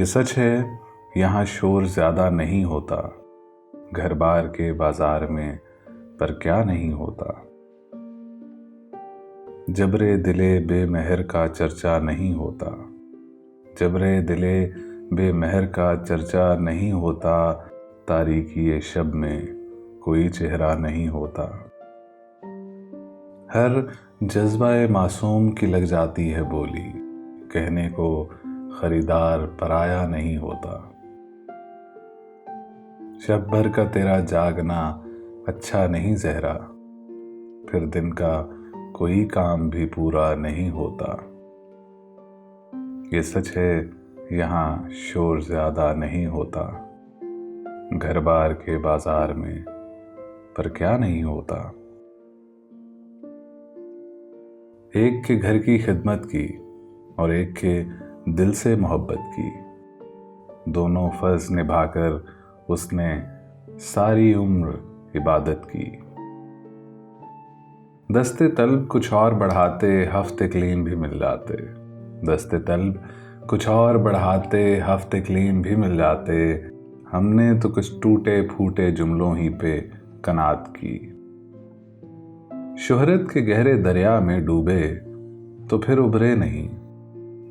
ये सच है, यहाँ शोर ज़्यादा नहीं होता, घर बार के बाजार में पर क्या नहीं होता। जबरे दिले बेमेहर का चर्चा नहीं होता, जबरे दिले बेमेहर का चर्चा नहीं होता। तारीकी ये शब में कोई चेहरा नहीं होता। हर जज्बाए मासूम की लग जाती है बोली, कहने को खरीदार पराया नहीं होता। शब भर का तेरा जागना अच्छा नहीं ज़हरा, फिर दिन का कोई काम भी पूरा नहीं होता। ये सच है, यहाँ शोर ज़्यादा नहीं होता, घर बार के बाजार में पर क्या नहीं होता। एक के घर की खिदमत की और एक के दिल से मोहब्बत की, दोनों फर्ज निभाकर उसने सारी उम्र इबादत की। दस्ते तलब कुछ और बढ़ाते हफ्ते क्लीन भी मिल जाते, दस्ते तलब कुछ और बढ़ाते हफ्ते क्लीन भी मिल जाते। हमने तो कुछ टूटे फूटे जुमलों ही पे कनात की। शोहरत के गहरे दरिया में डूबे तो फिर उभरे नहीं,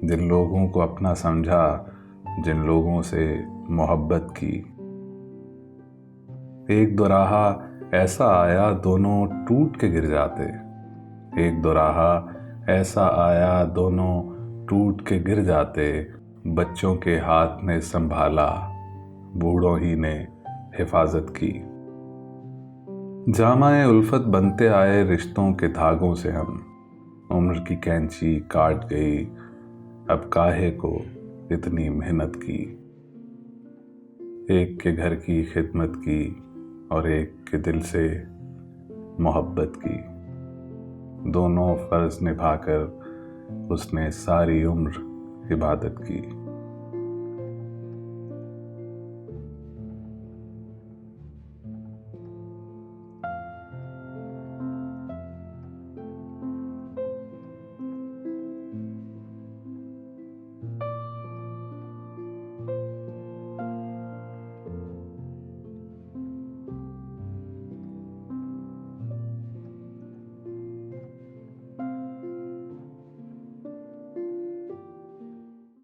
जिन लोगों को अपना समझा, जिन लोगों से मोहब्बत की। एक दो राहा ऐसा आया दोनों टूट के गिर जाते, एक दो राहा ऐसा आया दोनों टूट के गिर जाते। बच्चों के हाथ ने संभाला, बूढ़ों ही ने हिफाजत की। जामाए उल्फत बनते आए रिश्तों के धागों से हम, उम्र की कैंची काट गई, अब काहे को इतनी मेहनत की। एक के घर की खिदमत की और एक के दिल से मोहब्बत की, दोनों फर्ज निभाकर उसने सारी उम्र इबादत की।